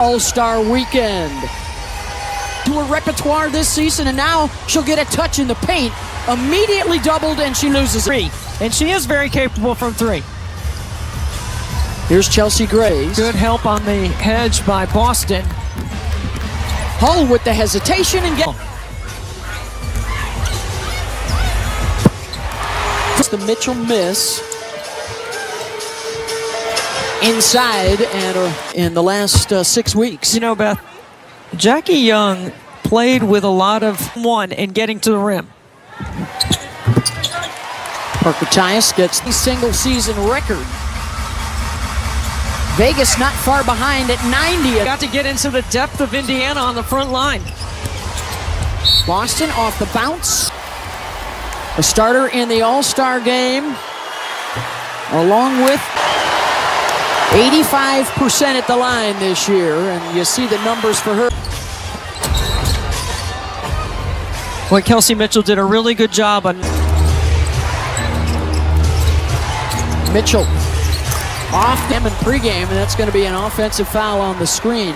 All-Star weekend. To her repertoire this season, and now she'll get a touch in the paint. Immediately doubled, and she loses three. And she is very capable from three. Here's Chelsea Gray. Good help on the hedge by Boston. Hull with the hesitation and get the Mitchell miss. Inside and in the last 6 weeks. You know, Beth, Jackie Young played with a lot of one in getting to the rim. Parker Tyus gets the single season record. Vegas not far behind at 90. Got to get into the depth of Indiana on the front line. Boston off the bounce. A starter in the All-Star game, along with 85% at the line this year, and you see the numbers for her. Well, Kelsey Mitchell did a really good job on Mitchell off him in pregame, and that's going to be an offensive foul on the screen.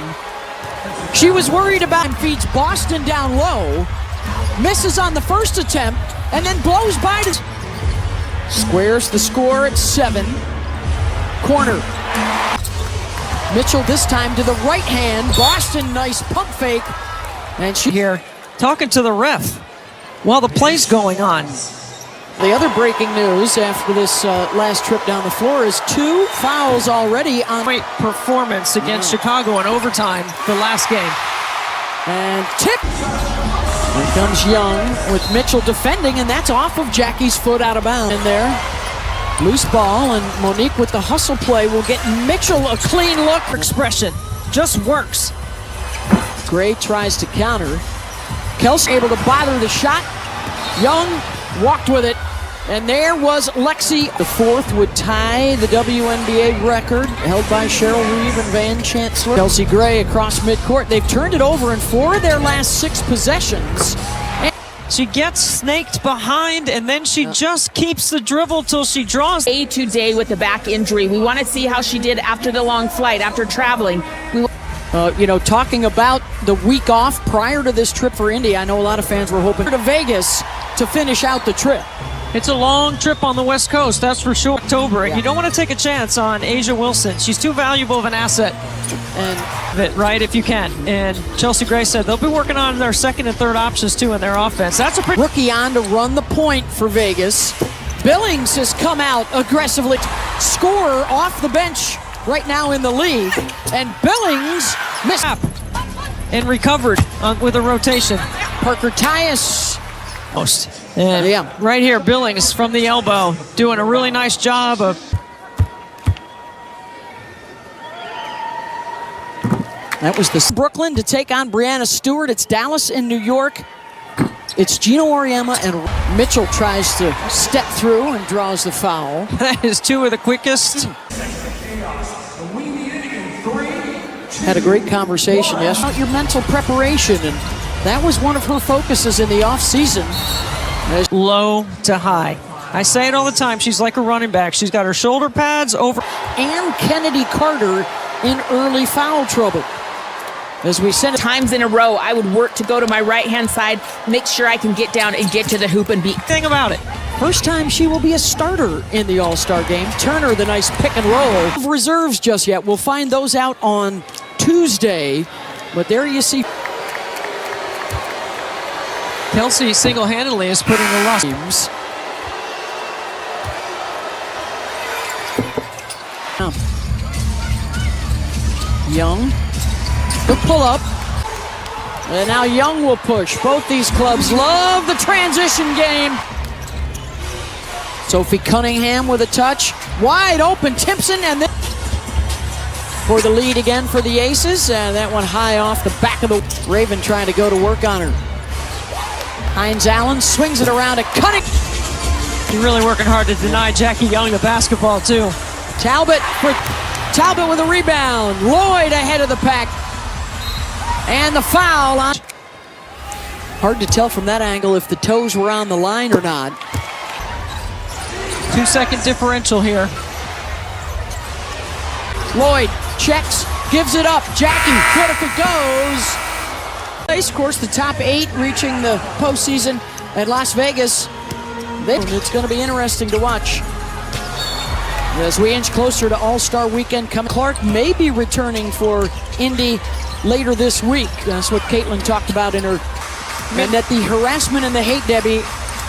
She was worried about and feeds Boston down low, misses on the first attempt, and then blows by to squares the score at 7. Corner. Mitchell this time to the right hand. Boston, nice pump fake. And she here talking to the ref while the play's going on. The other breaking news after this last trip down the floor is 2 fouls already on great performance against Chicago in overtime the last game. And tip. Here comes Young with Mitchell defending, and that's off of Jackie's foot out of bounds. In there, loose ball, and Monique with the hustle play will get Mitchell a clean look. Expression just works. Gray tries to counter. Kelsey able to bother the shot. Young walked with it, and there was Lexi. The fourth would tie the WNBA record held by Cheryl Reeve and Van Chancellor. Chelsea Gray across midcourt. They've turned it over in 4 of their last 6 possessions. She gets snaked behind, and then she just keeps the dribble till she draws. Day to day with the back injury. We want to see how she did after the long flight, after traveling. You know, talking about the week off prior to this trip for Indy, I know a lot of fans were hoping to Vegas to finish out the trip. It's a long trip on the West Coast, that's for sure. October, and you don't want to take a chance on Asia Wilson. She's too valuable of an asset. And right, if you can. And Chelsea Gray said they'll be working on their second and third options too in their offense. That's a pretty rookie on to run the point for Vegas. Billings has come out aggressively. Scorer off the bench right now in the league, and Billings missed and recovered with a rotation. Parker Tyus. And right here, Billings from the elbow doing a really nice job of. That was the Brooklyn to take on Brianna Stewart. It's Dallas in New York. It's Gino Auriemma, and Mitchell tries to step through and draws the foul. That is 2 of the quickest. Had a great conversation yesterday about your mental preparation, and that was one of her focuses in the offseason. Low to high. I say it all the time. She's like a running back. She's got her shoulder pads over. And Kennedy Carter in early foul trouble. As we said times in a row, I would work to go to my right-hand side, make sure I can get down and get to the hoop and beat. Thing about it. First time she will be a starter in the All-Star game. Turner, the nice pick and roll. Reserves just yet. We'll find those out on Tuesday. But there you see. Kelsey single-handedly is putting the loss. Young, the pull-up, and now Young will push. Both these clubs love the transition game. Sophie Cunningham with a touch, wide open, Timpson, and then for the lead again for the Aces, and that one high off the back of the Raven trying to go to work on her. Hines Allen swings it around to Cunningham. You're really working hard to deny Jackie Young the basketball too. Talbot with a rebound. Lloyd ahead of the pack. And the foul on. Hard to tell from that angle if the toes were on the line or not. 2-second differential here. Lloyd checks, gives it up. Jackie, good if it goes. Of course, the top 8 reaching the postseason at Las Vegas. It's going to be interesting to watch as we inch closer to All-Star Weekend. Clark may be returning for Indy later this week. That's what Caitlin talked about in her. And that the harassment and the hate, Debbie,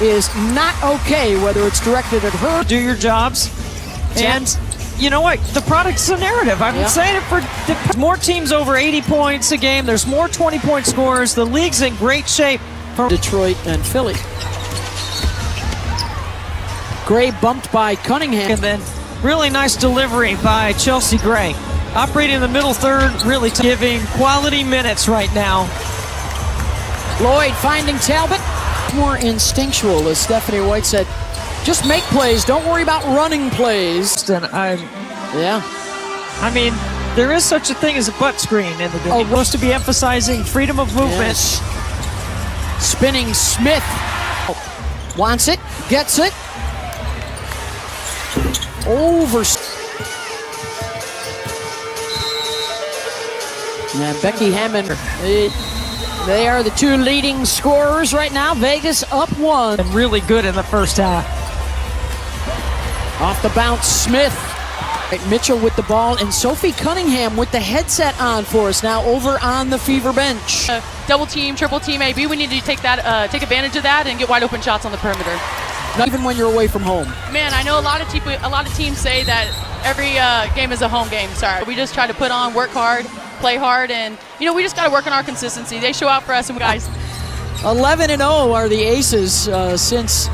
is not okay, whether it's directed at her. Do your jobs. And you know what? The product's a narrative. I've been saying it for more teams over 80 points a game. There's more 20-point scorers. The league's in great shape. For Detroit and Philly. Gray bumped by Cunningham. And then really nice delivery by Chelsea Gray. Operating in the middle third, really giving quality minutes right now. Lloyd finding Talbot. More instinctual, as Stephanie White said. Just make plays. Don't worry about running plays. And I mean, there is such a thing as a butt screen in the game. Oh, supposed to be emphasizing freedom of movement. Yes. Spinning Smith. Wants it. Gets it. Over. And Becky Hammond. They are the 2 leading scorers right now. Vegas up 1. And really good in the first half. Off the bounce, Smith. Mitchell with the ball, and Sophie Cunningham with the headset on for us now over on the Fever bench. Double team, triple team AB. We need to take advantage of that and get wide open shots on the perimeter. Not even when you're away from home. Man, I know a lot of teams say that every game is a home game. Sorry, we just try to put on, work hard, play hard, and we just got to work on our consistency. They show out for us, and guys. 11-0 are the Aces since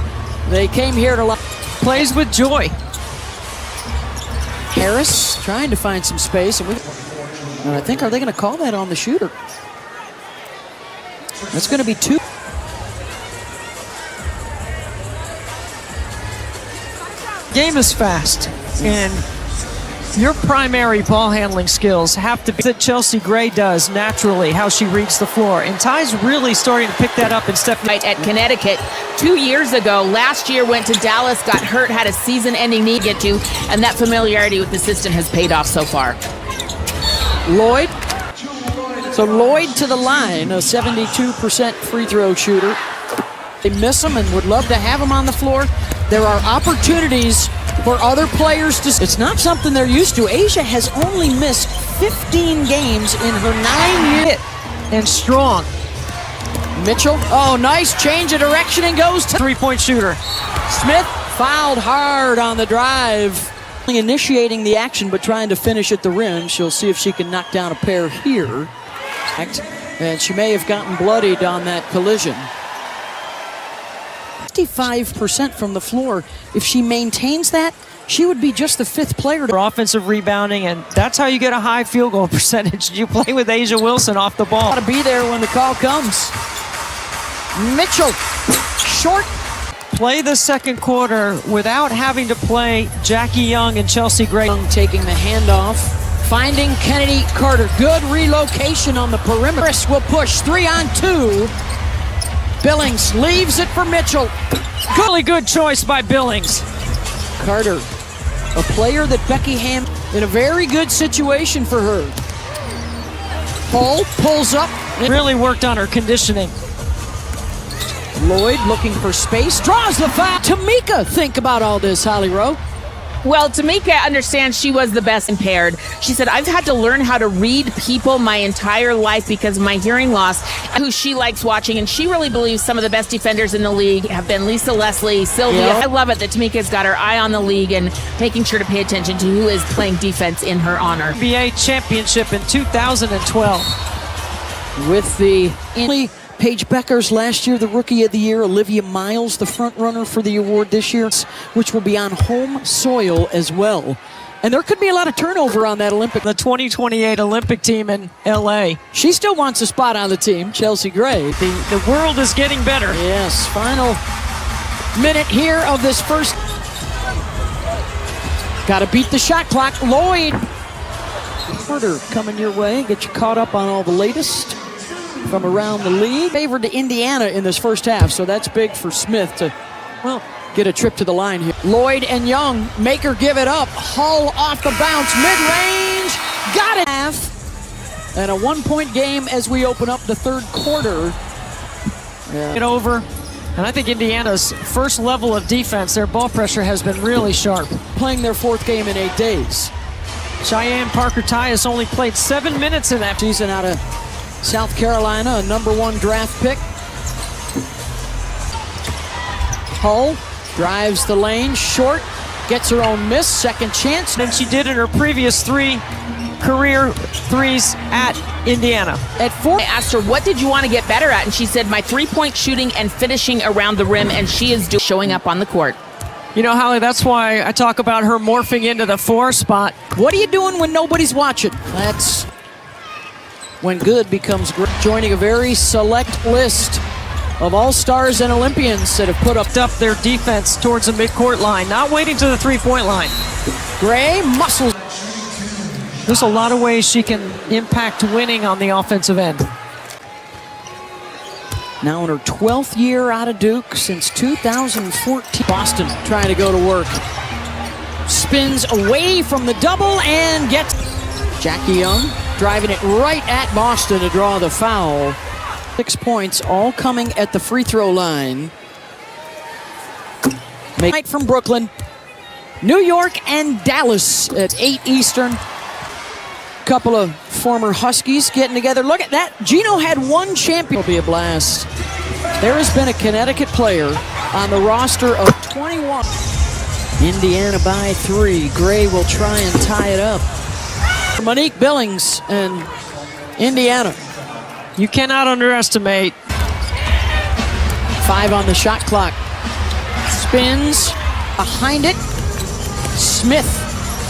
they came here to. Plays with joy. Harris trying to find some space, and I think, are they going to call that on the shooter? That's going to be 2. Game is fast, and your primary ball handling skills have to be that Chelsea Gray does naturally, how she reads the floor. And Ty's really starting to pick that up in Stephanie. Right at Connecticut 2 years ago. Last year went to Dallas, got hurt, had a season-ending knee to get to, and that familiarity with the system has paid off so far. Lloyd. So Lloyd to the line, a 72% free throw shooter. They miss him and would love to have him on the floor. There are opportunities for other players to. It's not something they're used to. Asia has only missed 15 games in her 9 years. And strong. Mitchell, oh, nice change of direction and goes to 3-point shooter. Smith fouled hard on the drive. Initiating the action, but trying to finish at the rim. She'll see if she can knock down a pair here. And she may have gotten bloodied on that collision. 55% from the floor. If she maintains that, she would be just the 5th player. For offensive rebounding, and that's how you get a high field goal percentage. You play with Asia Wilson off the ball. Got to be there when the call comes. Mitchell, short. Play the second quarter without having to play Jackie Young and Chelsea Gray. Taking the handoff, finding Kennedy Carter. Good relocation on the perimeter. Chris will push 3-on-2. Billings leaves it for Mitchell. Really good choice by Billings. Carter, a player that Becky Ham in a very good situation for her. Paul pulls up. Really worked on her conditioning. Lloyd looking for space, draws the foul. Tamika, think about all this, Holly Rowe. Well, Tamika understands she was the best impaired. She said, I've had to learn how to read people my entire life because of my hearing loss, who she likes watching, and she really believes some of the best defenders in the league have been Lisa Leslie, Sylvia. Yeah. I love it that Tamika's got her eye on the league and making sure to pay attention to who is playing defense in her honor. NBA championship in 2012. With the Paige Beckers last year, the Rookie of the Year. Olivia Miles, the front runner for the award this year, which will be on home soil as well. And there could be a lot of turnover on that Olympic. The 2028 Olympic team in LA. She still wants a spot on the team, Chelsea Gray. The world is getting better. Yes, final minute here of this first. Got to beat the shot clock. Lloyd. Carter coming your way. Get you caught up on all the latest from around the league. Favored to Indiana in this first half, so that's big for Smith to, well, get a trip to the line here. Lloyd and Young make her give it up. Hull off the bounce, mid-range, got it. And a 1-point game as we open up the third quarter. Get over. And I think Indiana's first level of defense, their ball pressure has been really sharp. Playing their 4th game in 8 days. Cheyenne Parker-Tyus only played 7 minutes in that season out of South Carolina, a #1 draft pick. Hull drives the lane, short, gets her own miss, second chance. Than she did in her previous 3 career threes at Indiana. At 4, I asked her, what did you want to get better at? And she said, my 3-point shooting and finishing around the rim, and she is showing up on the court. You know, Holly, that's why I talk about her morphing into the 4 spot. What are you doing when nobody's watching? That's when good becomes great. Joining a very select list of all-stars and Olympians that have put up Their defense towards the midcourt line, not waiting to the 3-point line. Gray muscles. There's a lot of ways she can impact winning on the offensive end. Now in her 12th year out of Duke since 2014. Boston trying to go to work. Spins away from the double and gets Jackie Young driving it right at Boston to draw the foul. 6 points, all coming at the free throw line. Night from Brooklyn, New York, and Dallas at 8 Eastern. Couple of former Huskies getting together. Look at that. Gino had 1 champion. It'll be a blast. There has been a Connecticut player on the roster of 21. Indiana by 3. Gray will try and tie it up. Monique Billings and Indiana. You cannot underestimate. 5 on the shot clock. Spins behind it. Smith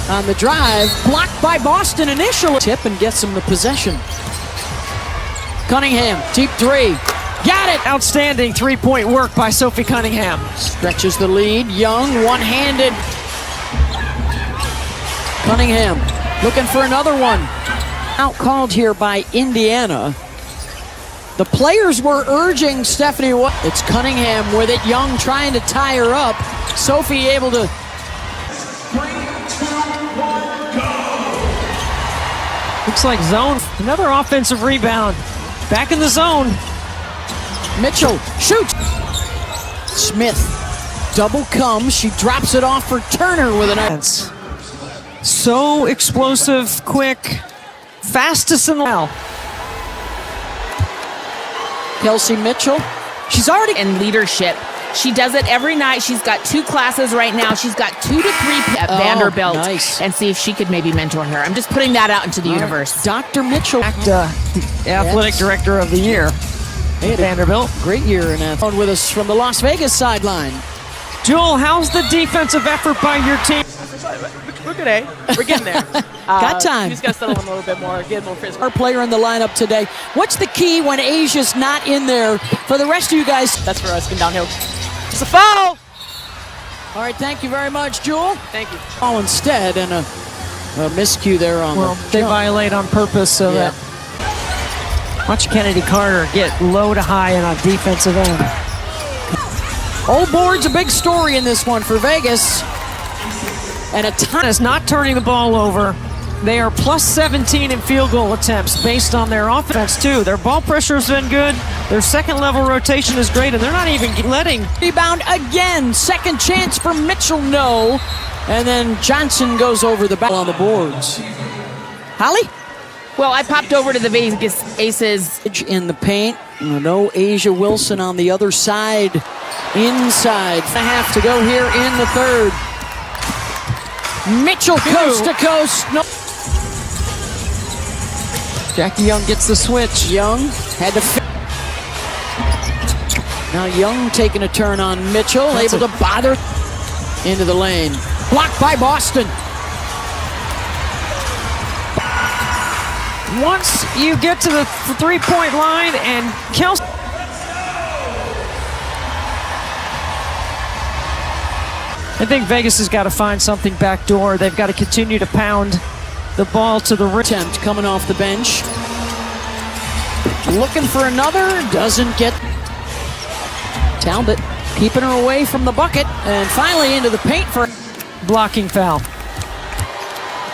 on the drive, blocked by Boston initially. Tip and gets him the possession. Cunningham, deep 3. Got it! Outstanding 3-point work by Sophie Cunningham. Stretches the lead. Young, one-handed. Cunningham looking for another one. Out called here by Indiana. The players were urging Stephanie. It's Cunningham with it. Young trying to tie her up. Sophie able to. Looks like zone. Another offensive rebound. Back in the zone. Mitchell shoots. Smith double comes. She drops it off for Turner with an ace. So explosive, quick, fastest in the now. Kelsey Mitchell. She's already in leadership. She does it every night. She's got 2 classes right now. She's got 2 to 3 at Vanderbilt. Nice. And see if she could maybe mentor her. I'm just putting that out into the universe. Dr. Mitchell. Athletic Director of the Year at Vanderbilt. Great year in athletics. With us from the Las Vegas sideline. Joel, how's the defensive effort by your team? We're good, eh? We're getting there. Got time. You just got to settle in a little bit more, get more physical. Our player in the lineup today. What's the key when Asia's not in there for the rest of you guys? That's for us, been downhill. It's a foul! All right, thank you very much, Jewel. Thank you. Oh, instead, and a miscue there on they violate on purpose so that. Watch Kennedy Carter get low to high in a defensive end. Old board's a big story in this one for Vegas. And a ton is not turning the ball over. They are plus 17 in field goal attempts based on their offense, too. Their ball pressure has been good. Their second-level rotation is great, and they're not even letting. Rebound again. Second chance for Mitchell, no. And then Johnson goes over the back on the boards. Holly? Well, I popped over to the Vegas Aces. In the paint. No Asia Wilson on the other side. Inside. A half to go here in the third. Mitchell coast to coast. No. Jackie Young gets the switch. Young had to. Now Young taking a turn on Mitchell, able to bother into the lane. Blocked by Boston. Once you get to the 3-point line and Kelsey. I think Vegas has got to find something backdoor. They've got to continue to pound the ball to the rim. Attempt coming off the bench. Looking for another, doesn't get. Talbot keeping her away from the bucket, and finally into the paint for blocking foul.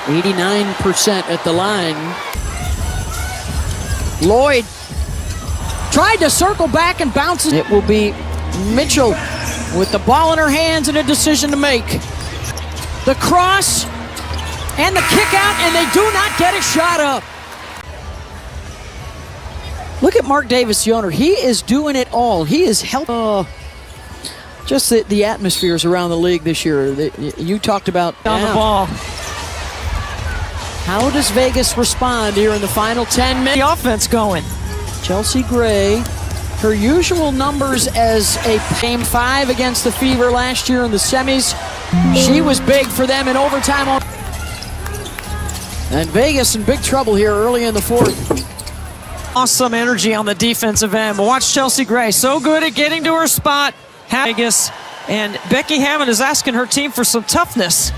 89% at the line. Lloyd tried to circle back and bounces. It will be Mitchell with the ball in her hands and a decision to make. The cross and the kick out, and they do not get a shot up. Look at Mark Davis, the owner. He is doing it all. He is helping. Just the atmospheres around the league this year. You talked about on the ball. How does Vegas respond here in the final 10 minutes? The offense going. Chelsea Gray, her usual numbers as a Game 5 against the Fever last year in the semis. She was big for them in overtime. And Vegas in big trouble here early in the fourth. Awesome energy on the defensive end. Watch Chelsea Gray, so good at getting to her spot. Vegas, and Becky Hammond is asking her team for some toughness.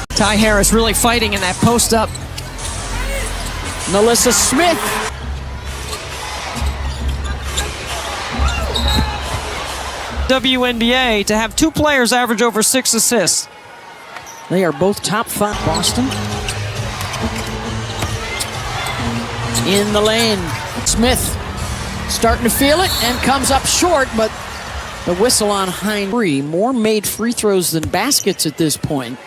Ty Harris really fighting in that post up. Melissa Smith. WNBA to have 2 players average over 6 assists. They are both top 5. Boston. In the lane. Smith starting to feel it and comes up short, but the whistle on Hind. 3 more made free throws than baskets at this point.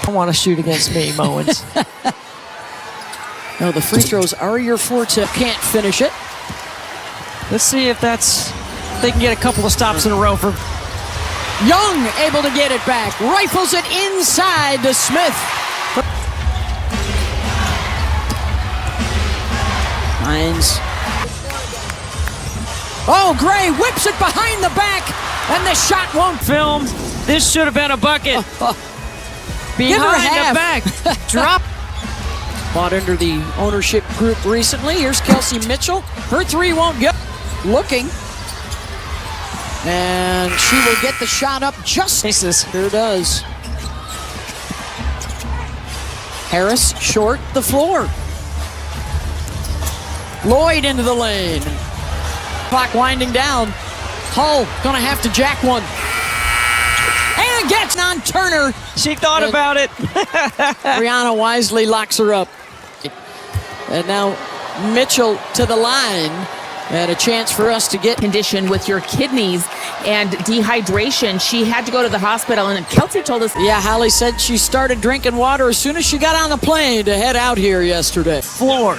I want to shoot against me, Mowens. No, the free throws are your forte. Can't finish it. Let's see if they can get a couple of stops in a row for Young able to get it back. Rifles it inside to Smith. Hines. Oh, Gray whips it behind the back, and the shot won't. Film. This should have been a bucket. Give her a half. The back. Drop. Bought under the ownership group recently. Here's Kelsey Mitchell. Her 3 won't go. Looking. And she will get the shot up just. Here does. Harris short the floor. Lloyd into the lane. Clock winding down. Hull gonna have to jack one. And gets on Turner. She thought about it. Brianna wisely locks her up. And now Mitchell to the line. And a chance for us to get Condition with your kidneys and dehydration. She had to go to the hospital, and Kelsey told us. Yeah, Holly said she started drinking water as soon as she got on the plane to head out here yesterday. Floor.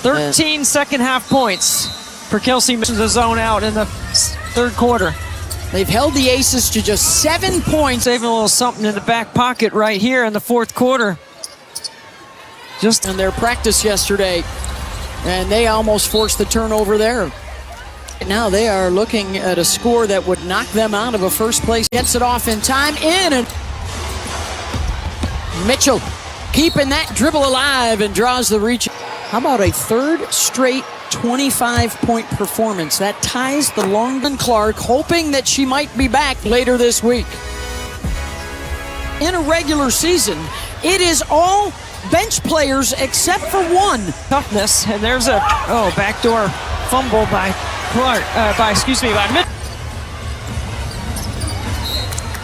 13 second half points for Kelsey Mitchell to zone out in the third quarter. They've held the Aces to just 7 points. Saving a little something in the back pocket right here in the fourth quarter. Just in their practice yesterday, and they almost forced the turnover there. Now they are looking at a score that would knock them out of a first place. Gets it off in time, in, and Mitchell keeping that dribble alive and draws the reach. How about a third straight 25-point performance? That ties the Longman Clark, hoping that she might be back later this week. In a regular season, it is all bench players except for one. Toughness, and there's a backdoor fumble by Clark. By Mitchell.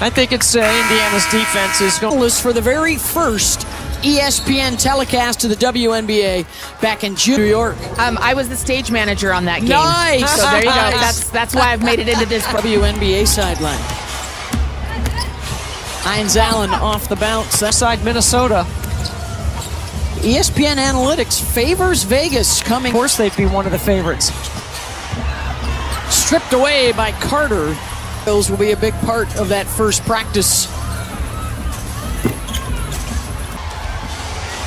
I think it's Indiana's defense is going for the very first ESPN telecast of the WNBA back in June, New York. I was the stage manager on that game. Nice. So there you go. That's why I've made it into this WNBA sideline. Hines Allen off the bounce. That side Minnesota. ESPN Analytics favors Vegas coming. Of course, they'd be one of the favorites. Stripped away by Carter. Those will be a big part of that first practice.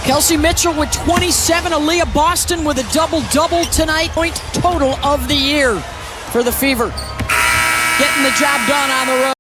Kelsey Mitchell with 27. Aaliyah Boston with a double-double tonight. Point total of the year for the Fever. Getting the job done on the road.